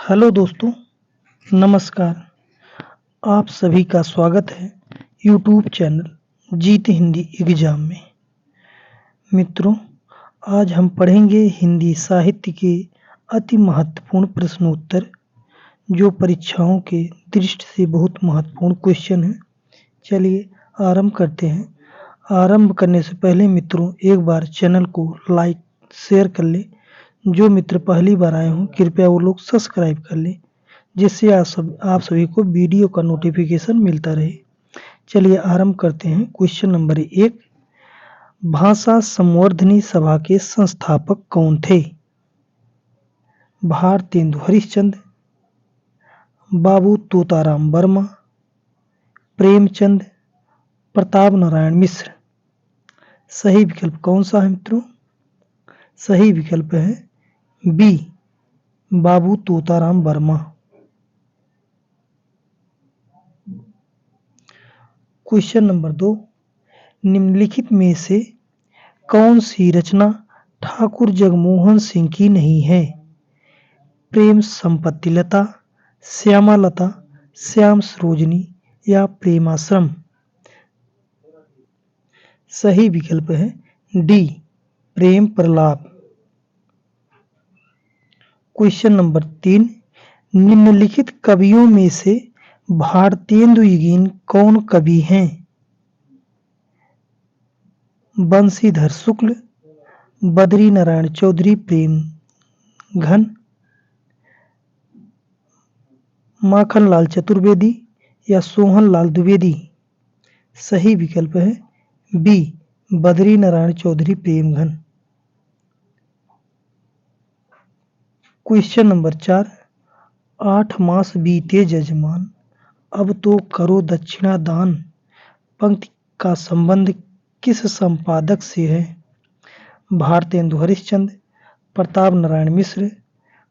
Hello दोस्तों, नमस्कार। आप सभी का स्वागत है यूट्यूब चैनल जीत हिंदी एग्जाम में। मित्रों, आज हम पढ़ेंगे हिंदी साहित्य के अति महत्वपूर्ण प्रश्नोत्तर, जो परीक्षाओं के दृष्टि से बहुत महत्वपूर्ण क्वेश्चन है। चलिए आरंभ करते हैं। आरंभ करने से पहले मित्रों, एक बार चैनल को लाइक शेयर कर लें। जो मित्र पहली बार आए हों कृपया वो लोग सब्सक्राइब कर लें, जिससे आप सभी को वीडियो का नोटिफिकेशन मिलता रहे। चलिए आरंभ करते हैं। क्वेश्चन नंबर 1, भाषा संवर्धनी सभा के संस्थापक कौन थे? भारतेंदु हरिश्चंद्र, बाबू तोताराम वर्मा, प्रेमचंद, प्रताप नारायण मिश्र। सही विकल्प कौन सा है मित्रों? सही विकल्प है बी, बाबू तोताराम वर्मा। क्वेश्चन नंबर 2, निम्नलिखित में से कौन सी रचना ठाकुर जगमोहन सिंह की नहीं है? प्रेम संपत्ति लता, श्यामा लता, श्याम सरोजनी या प्रेमाश्रम। सही विकल्प है डी, प्रेम प्रलाप। क्वेश्चन नंबर 3, निम्नलिखित कवियों में से भारतेंदुयीन कौन कवि हैं? बंशीधर शुक्ल, बद्री नारायण चौधरी प्रेम घन, माखनलाल चतुर्वेदी या सोहनलाल द्विवेदी। सही विकल्प है बी, बद्री नारायण चौधरी प्रेम घन। क्वेश्चन नंबर 4, 8 मास बीते जजमान, अब तो करो दक्षिणा दान। पंक्ति का संबंध किस संपादक से है? भारतेंदु हरिश्चंद्र, प्रताप नारायण मिश्र,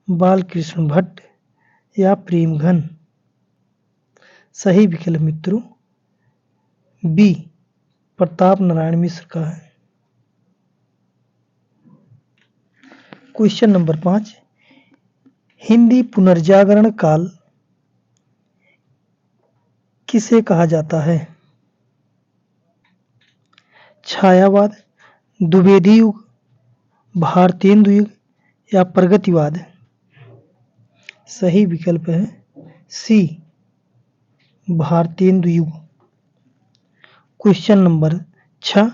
बालकृष्ण भट्ट या प्रेमघन। सही विकल्प मित्रों बी, प्रताप नारायण मिश्र का है। क्वेश्चन नंबर 5, हिंदी पुनर्जागरण काल किसे कहा जाता है? छायावाद, द्विवेदी युग, भारतेंदु युग या प्रगतिवाद। सही विकल्प है सी, भारतेंदु युग। क्वेश्चन नंबर 6,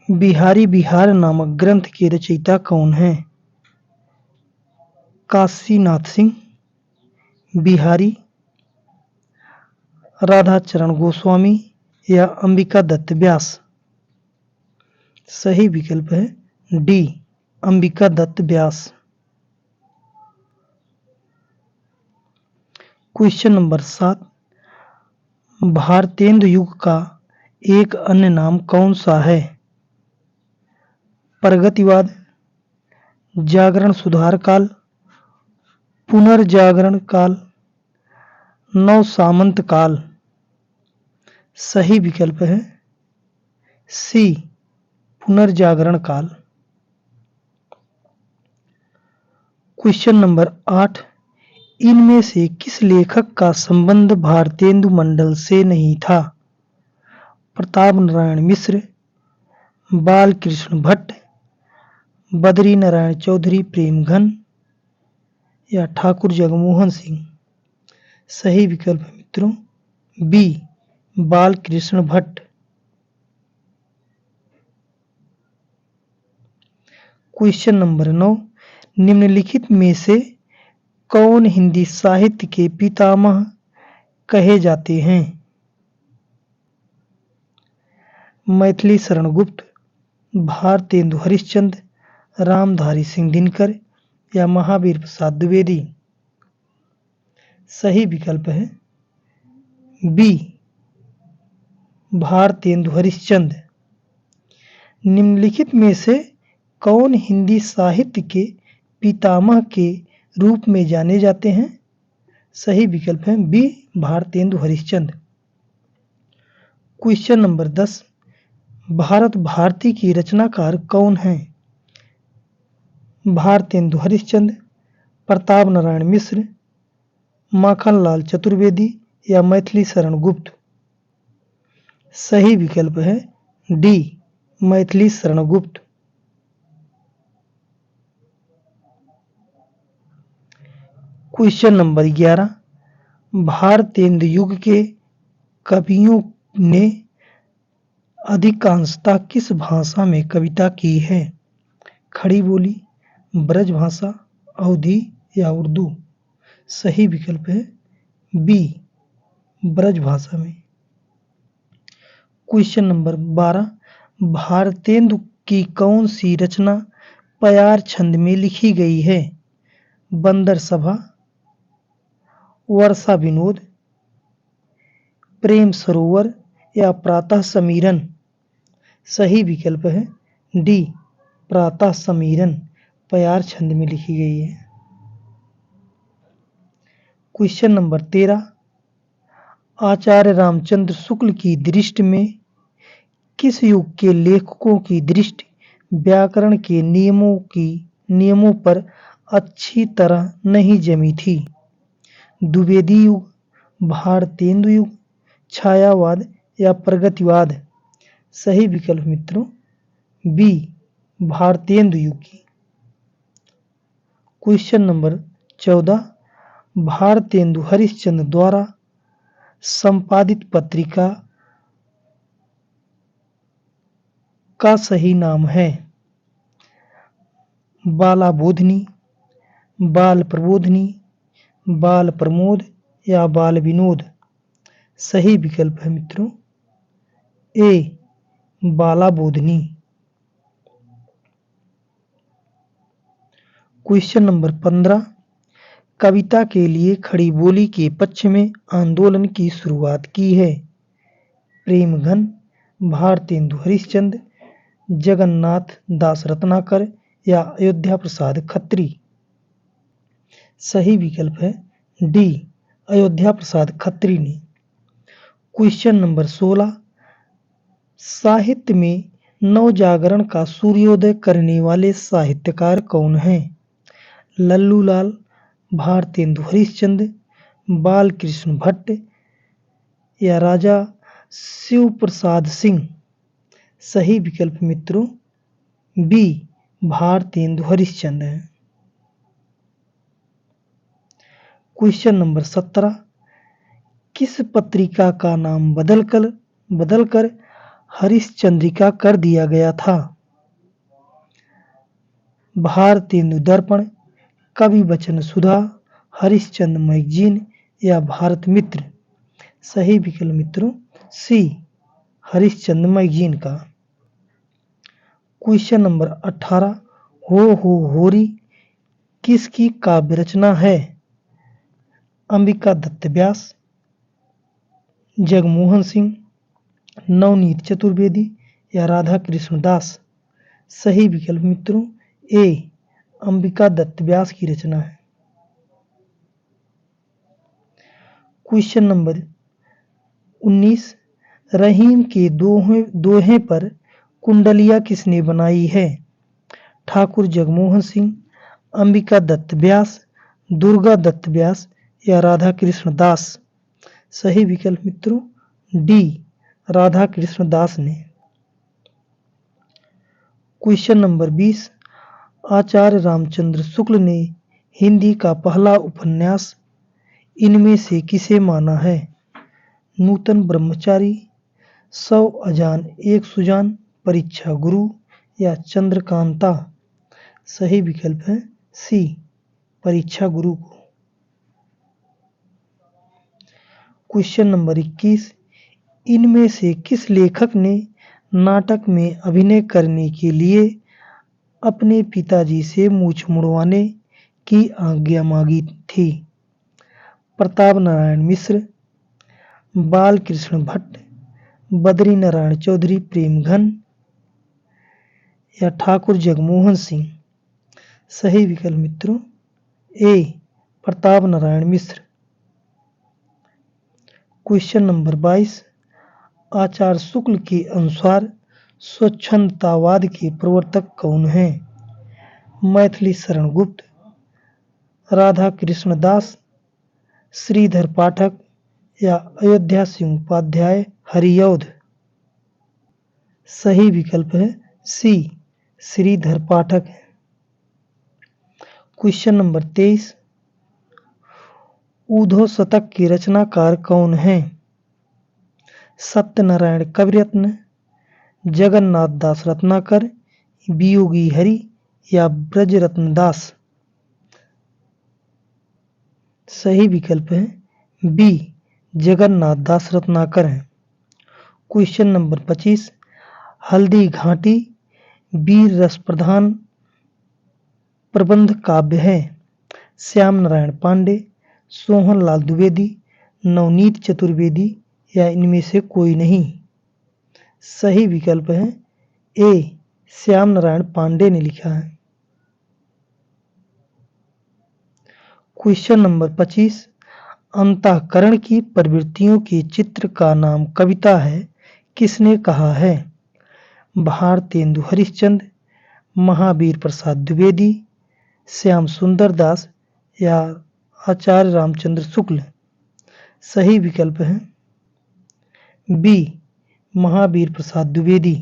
बिहारी बिहार नामक ग्रंथ के रचयिता कौन है? काशीनाथ सिंह, बिहारी, राधाचरण गोस्वामी या अंबिका दत्त व्यास। सही विकल्प है डी, अंबिका दत्त व्यास। क्वेश्चन नंबर 7, भारतेंदु युग का एक अन्य नाम कौन सा है? प्रगतिवाद, जागरण सुधार काल, पुनर्जागरण काल, नव सामंत काल। सही विकल्प है सी, पुनर्जागरण काल। क्वेश्चन नंबर 8, इनमें से किस लेखक का संबंध भारतेंदु मंडल से नहीं था? प्रताप नारायण मिश्र, बालकृष्ण भट्ट, बद्री नारायण चौधरी प्रेमघन या ठाकुर जगमोहन सिंह। सही विकल्प है मित्रों B, Balkrishna Bhatt. Question number 9, निम्नलिखित में से कौन हिंदी साहित्य के पितामह कहे जाते हैं? मैथिली शरण गुप्त, भारतेंदु हरिश्चंद्र, रामधारी सिंह दिनकर या महावीर प्रसाद द्विवेदी। सही विकल्प है बी, भारतेंदु हरिश्चंद्र। निम्नलिखित में से कौन हिंदी साहित्य के पितामह के रूप में जाने जाते हैं? सही विकल्प है B, Bharatendu Harishchandra. Question number 10, Bharat Bharati की रचनाकार कौन है? भारतेंदु हरिश्चंद्र, प्रताप नारायण मिश्र, माखनलाल चतुर्वेदी या मैथिली शरण गुप्त। सही विकल्प है D, Maithili Sharan Gupt. Question number 11, Bharatendu युग के कवियों ने अधिकांशतः किस भाषा में कविता की है? खड़ी बोली, ब्रज भाषा, अवधी या उर्दू। सही विकल्प है बी, ब्रज भाषा में। क्वेश्चन नंबर 12, भारतेंदु की कौन सी रचना प्यार छंद में लिखी गई है? बंदर सभा, वर्षा विनोद, प्रेम सरोवर या प्रातः समीरन। सही विकल्प है डी, प्रातः समीरन प्यार छंद में लिखी गई है। क्वेश्चन नंबर 13, आचार्य रामचंद्र शुक्ल की दृष्टि में किस युग के लेखकों की दृष्टि व्याकरण के नियमों पर अच्छी तरह नहीं जमी थी? द्विवेदी युग, भारतेंदु युग, छायावाद या प्रगतिवाद। सही विकल्प मित्रों बी, भारतेंदु युग की। क्वेश्चन नंबर 14, भारतेंदु हरिश्चंद्र द्वारा संपादित पत्रिका का सही नाम है? बाला बोधनी, बाल प्रबोधनी, बाल प्रमोद या बाल विनोद। सही विकल्प है मित्रों ए, बाला बोधनी। क्वेश्चन नंबर 15, कविता के लिए खड़ी बोली के पक्ष में आंदोलन की शुरुआत की है? प्रेमघन, भारतेंदु हरिश्चंद्र, जगन्नाथ दास रत्नाकर या अयोध्या प्रसाद खत्री। सही विकल्प है डी, अयोध्या प्रसाद खत्री ने। क्वेश्चन नंबर 16, साहित्य में नवजागरण का सूर्योदय करने वाले साहित्यकार कौन हैं? लल्लू लाल, भारतेंदु हरिश्चंद्र, बाल कृष्ण भट्ट या राजा शिव प्रसाद सिंह। सही विकल्प मित्रों बी, भारतेंदु हरिश्चंद्र है। क्वेश्चन नंबर 17, किस पत्रिका का नाम बदलकर हरिश्चंद्रिका कर दिया गया था? भारतेंदु दर्पण, कवि वचन सुधा, हरिश्चंद्र मैगजीन या भारत मित्र। सही विकल्प मित्रों सी, हरिश्चंद्र मैगजीन का। क्वेश्चन नंबर 18, हो होरी किसकी काव्य रचना है? अंबिका दत्त व्यास, जगमोहन सिंह, नवनीत चतुर्वेदी या राधा कृष्ण दास। सही विकल्प मित्रों ए, अंबिका दत्त व्यास की रचना है। क्वेश्चन नंबर 19, रहीम के दोहे पर कुंडलिया किसने बनाई है? ठाकुर जगमोहन सिंह, अंबिका दत्त व्यास, दुर्गा दत्त व्यास या राधा कृष्ण दास। सही विकल्प मित्रों डी, राधा कृष्ण दास ने। क्वेश्चन नंबर 20, आचार्य रामचंद्र शुक्ल ने हिंदी का पहला उपन्यास इनमें से किसे माना है? नूतन ब्रह्मचारी, 100 अजान एक सुजान, परीक्षा गुरु या चंद्रकांता। सही विकल्प है सी, परीक्षा गुरु को। क्वेश्चन नंबर 21, इनमें से किस लेखक ने नाटक में अभिनय करने के लिए अपने पिताजी से मूछ मुड़वाने की आज्ञा मांगी थी? प्रताप नारायण मिश्र, बाल कृष्ण भट्ट, बद्री नारायण चौधरी प्रेमघन या ठाकुर जगमोहन सिंह। सही विकल्प मित्रों ए, प्रताप नारायण मिश्र। क्वेश्चन नंबर 22, आचार्य शुक्ल के अनुसार स्वच्छंदतावाद के प्रवर्तक कौन हैं? मैथिली शरण गुप्त, राधा कृष्ण दास, श्रीधर पाठक या अयोध्या सिंह उपाध्याय हरिऔध? सही विकल्प है सी, श्रीधर पाठक। क्वेश्चन नंबर 23, ऊधो शतक के रचनाकार कौन हैं? सत्यनारायण कविरत्न, जगन्नाथ दास रत्नाकर, वियोगी हरि या ब्रजरत्न दास? सही विकल्प है बी, जगन्नाथ दास रत्नाकर हैं। क्वेश्चन नंबर 25, हल्दी घाटी वीर रस प्रधान प्रबंध काव्य है? श्याम नारायण पांडे, सोहन लाल द्विवेदी, नवनीत चतुर्वेदी या इनमें से कोई नहीं? सही विकल्प है ए, श्याम नारायण पांडे ने लिखा है। क्वेश्चन नंबर 25, अंतःकरण की प्रवृत्तियों के चित्र का नाम कविता है, किसने कहा है? भारतेंदु हरिश्चंद्र, महावीर प्रसाद द्विवेदी, श्याम सुंदर दास या आचार्य रामचंद्र शुक्ल? सही विकल्प है B, Mahavir Prasad Dwivedi.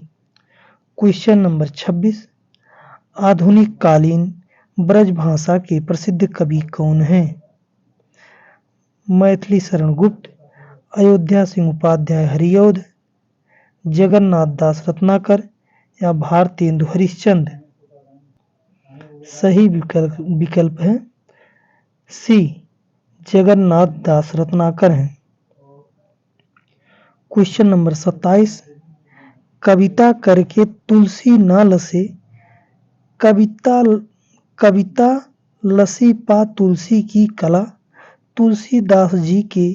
Question number 26, आधुनिक कालीन ब्रजभाषा के प्रसिद्ध कवि कौन हैं? मैथिली शरण गुप्त, अयोध्या सिंह उपाध्याय हरिऔध, जगन्नाथ दास रत्नाकर या भारतेंदु हरिश्चंद्र? सही विकल्प है सी, जगन्नाथ दास रत्नाकर हैं। क्वेश्चन नंबर 27, कविता करके तुलसी न लसे, कविता लसी पा तुलसी की कला, तुलसीदास जी के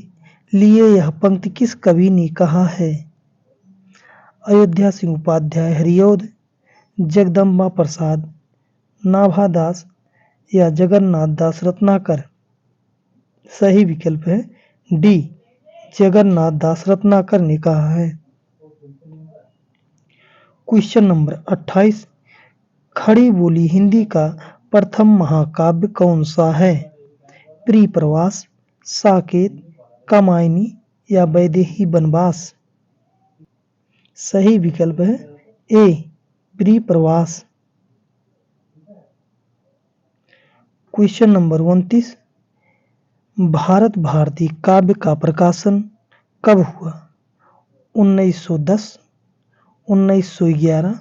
लिए यह पंक्ति किस कवि ने कहा है? अयोध्या सिंह उपाध्याय हरिऔध, जगदम्बा प्रसाद नाभादास या जगन्नाथ दास रत्नाकर? सही विकल्प है डी, जगन्नाथ दास रत्नाकर ने कहा है। क्वेश्चन नंबर 28, खड़ी बोली हिंदी का प्रथम महाकाव्य कौन सा है? प्रियप्रवास, साकेत, कामायनी या वैदेही वनवास? सही विकल्प है ए, प्रियप्रवास। क्वेश्चन नंबर 29, भारत भारती काव्य का प्रकाशन कब हुआ? 1910, 1911,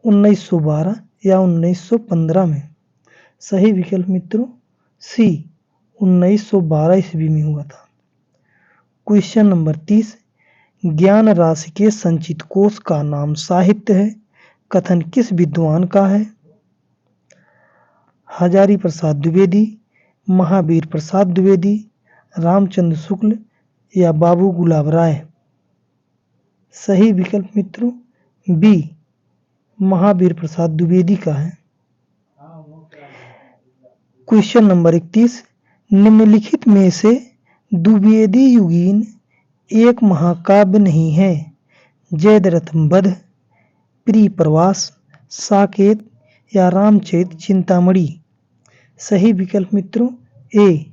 1912 या 1915 में? सही विकल्प मित्रों सी, 1912 ईस्वी में हुआ था। क्वेश्चन नंबर 30, ज्ञान राशि के संचित कोश का नाम साहित्य है, कथन किस विद्वान का है? हजारी प्रसाद द्विवेदी, महावीर प्रसाद द्विवेदी, रामचंद्र शुक्ल या बाबू गुलाब राय? सही विकल्प मित्रों बी, महावीर प्रसाद द्विवेदी का है। क्वेश्चन नंबर 31, निम्नलिखित में से द्विवेदी युगीन एक महाकाव्य नहीं है? जयद्रथ वध, प्रियप्रवास, साकेत या रामचरित चिंतामणि? सही विकल्प मित्रों ए,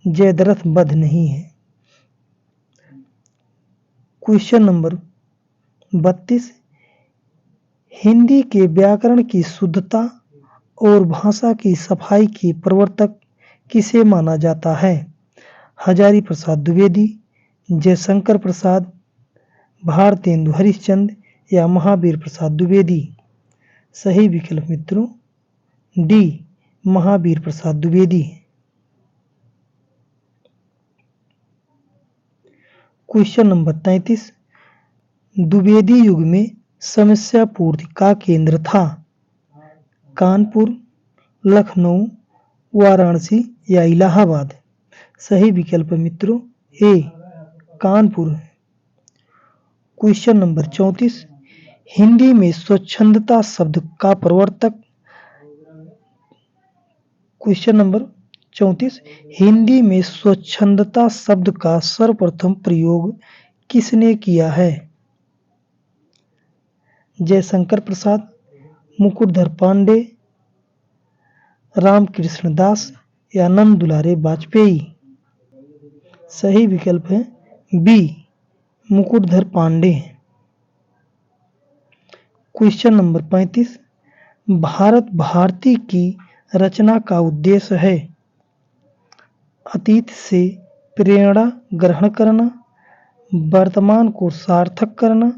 जयद्रथ वध नहीं है। क्वेश्चन नंबर 32, हिंदी के व्याकरण की शुद्धता और भाषा की सफाई के प्रवर्तक किसे माना जाता है? हजारी प्रसाद द्विवेदी, जयशंकर प्रसाद, भारतेंदु हरिश्चंद्र या महावीर प्रसाद द्विवेदी? सही विकल्प मित्रों D, Mahavir Prasad Dwivedi. Question number 33, Dwivedi युग में समस्या पूर्ति का केंद्र था? कानपुर, लखनऊ, वाराणसी या इलाहाबाद? सही विकल्प मित्रों ए, कानपुर। क्वेश्चन नंबर 34, हिंदी में स्वच्छंदता शब्द का प्रवर्तक? क्वेश्चन नंबर 34, हिंदी में स्वच्छंदता शब्द का सर्वप्रथम प्रयोग किसने किया है? जयशंकर प्रसाद, मुकुटधर पांडे, रामकृष्ण दास या नंद दुलारे वाजपेयी? सही विकल्प है B, Mukutdhar Pandey. Question number 35, Bharat Bharati की रचना का उद्देश्य है अतीत से प्रेरणा ग्रहण करना, वर्तमान को सार्थक करना,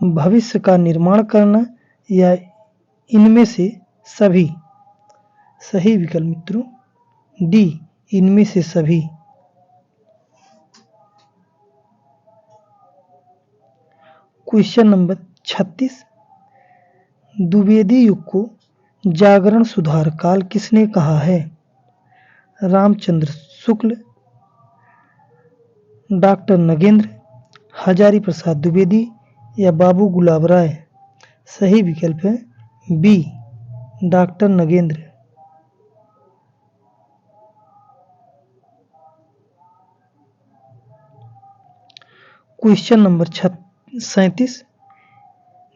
भविष्य का निर्माण करना या इनमें से सभी? सही विकल्प मित्रों डी, इनमें से सभी। क्वेश्चन नंबर 36, द्विवेदी युग को जागरण सुधार काल किसने कहा है? रामचंद्र शुक्ल, डॉक्टर नगेंद्र, हजारी प्रसाद द्विवेदी या बाबू गुलाब राय? सही विकल्प है B, doctor Nagendra. Question number 37,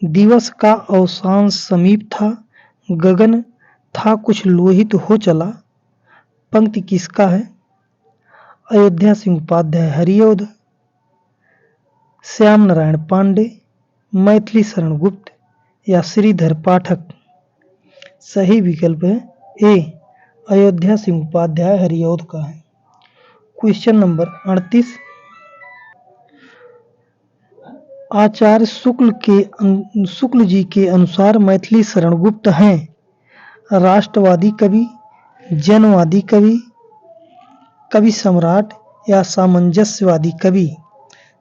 दिवस का अवसान समीप था, गगन था कुछ लोहित हो चला, पंक्ति किसका है? अयोध्या सिंह उपाध्याय हरिऔध, श्याम नारायण पांडे, मैथिली शरण गुप्त या श्रीधर पाठक? सही विकल्प है ए, अयोध्या सिंह उपाध्याय हरिऔध का है। क्वेश्चन नंबर 38, आचार्य शुक्ल जी के अनुसार मैथिली शरण गुप्त हैं राष्ट्रवादी कवि, जनवादी कवि, कवि सम्राट या सामंजस्यवादी कवि?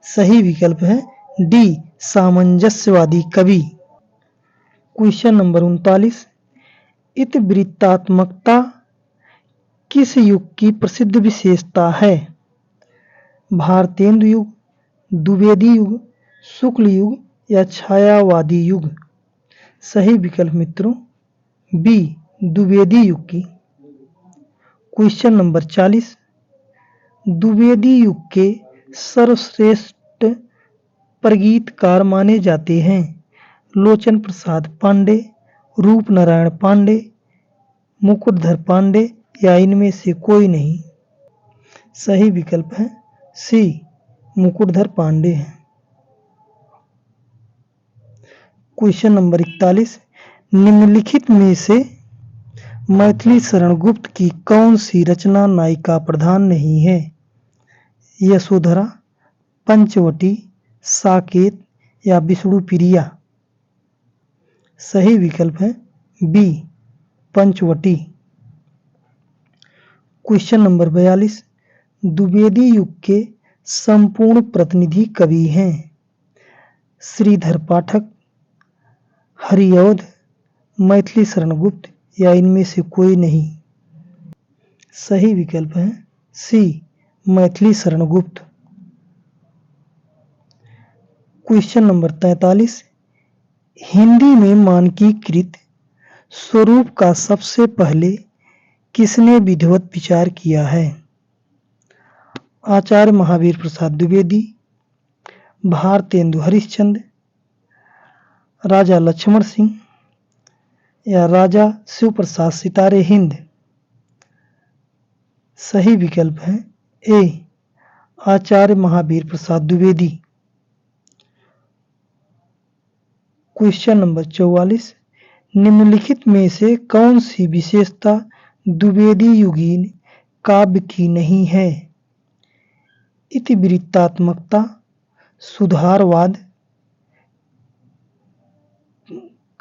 सही विकल्प है डी, सामंजस्यवादी कवि। क्वेश्चन नंबर 39, इतिवृत्तात्मकता किस युग की प्रसिद्ध विशेषता है? भारतेंदु युग, द्विवेदी युग, शुक्ल युग या छायावादी युग? सही विकल्प मित्रों बी, द्विवेदी युग की। क्वेश्चन नंबर 40, द्विवेदी युग के सर्वश्रेष्ठ प्रगीतकार माने जाते हैं लोचन प्रसाद पांडे, रूप नारायण पांडे, मुकुटधर पांडे या इनमें से कोई नहीं? सही विकल्प है सी, मुकुटधर पांडे हैं। क्वेश्चन नंबर 41, निम्नलिखित में से मैथिली शरण गुप्त की कौन सी रचना नायिका प्रधान नहीं है? यशोधरा, पंचवटी, साकेत या विष्णुप्रिया? सही विकल्प है B, Panchavati. Question number 42, Dwivedi युग के संपूर्ण प्रतिनिधि कवि हैं श्रीधर पाठक, हरिऔध, मैथिली शरण गुप्त या इनमें से कोई नहीं? सही विकल्प है सी, मैथिली शरण गुप्त। क्वेश्चन नंबर 43, हिंदी में मानकीकृत स्वरूप का सबसे पहले किसने विधिवत विचार किया है? आचार्य महावीर प्रसाद द्विवेदी, भारतेंदु हरिश्चंद्र, राजा लक्ष्मण सिंह या राजा शिव प्रसाद सितारे हिंद? सही विकल्प है ए, आचार्य महावीर प्रसाद द्विवेदी। क्वेश्चन नंबर 44, निम्नलिखित में से कौन सी विशेषता द्विवेदी युगीन काव्य की नहीं है? इतिवृत्तात्मकता, सुधारवाद,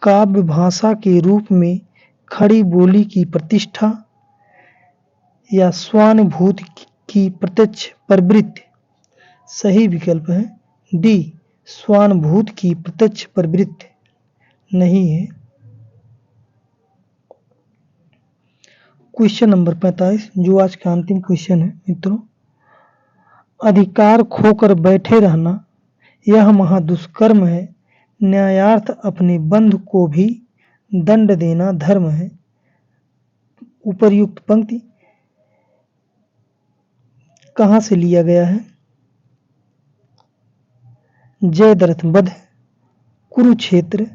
काव्य भाषा के रूप में खड़ी बोली की प्रतिष्ठा या स्वानुभूति की प्रत्यक्ष प्रवृत्ति? सही विकल्प है डी, स्वानुभूति की प्रत्यक्ष प्रवृत्ति नहीं है। क्वेश्चन नंबर 45, जो आज का अंतिम क्वेश्चन है मित्रों, अधिकार खोकर बैठे रहना यह महादुष्कर्म है, न्यायार्थ अपने बंधु को भी दंड देना धर्म है। उपर्युक्त पंक्ति कहां से लिया गया है? जयद्रथ वध, कुरुक्षेत्र,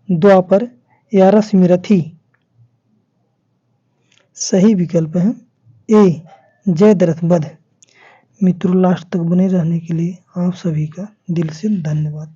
द्वापर या रश्मिरथी? सही विकल्प है ए जयद्रथ वध। मित्रों लास्ट तक बने रहने के लिए आप सभी का दिल से धन्यवाद।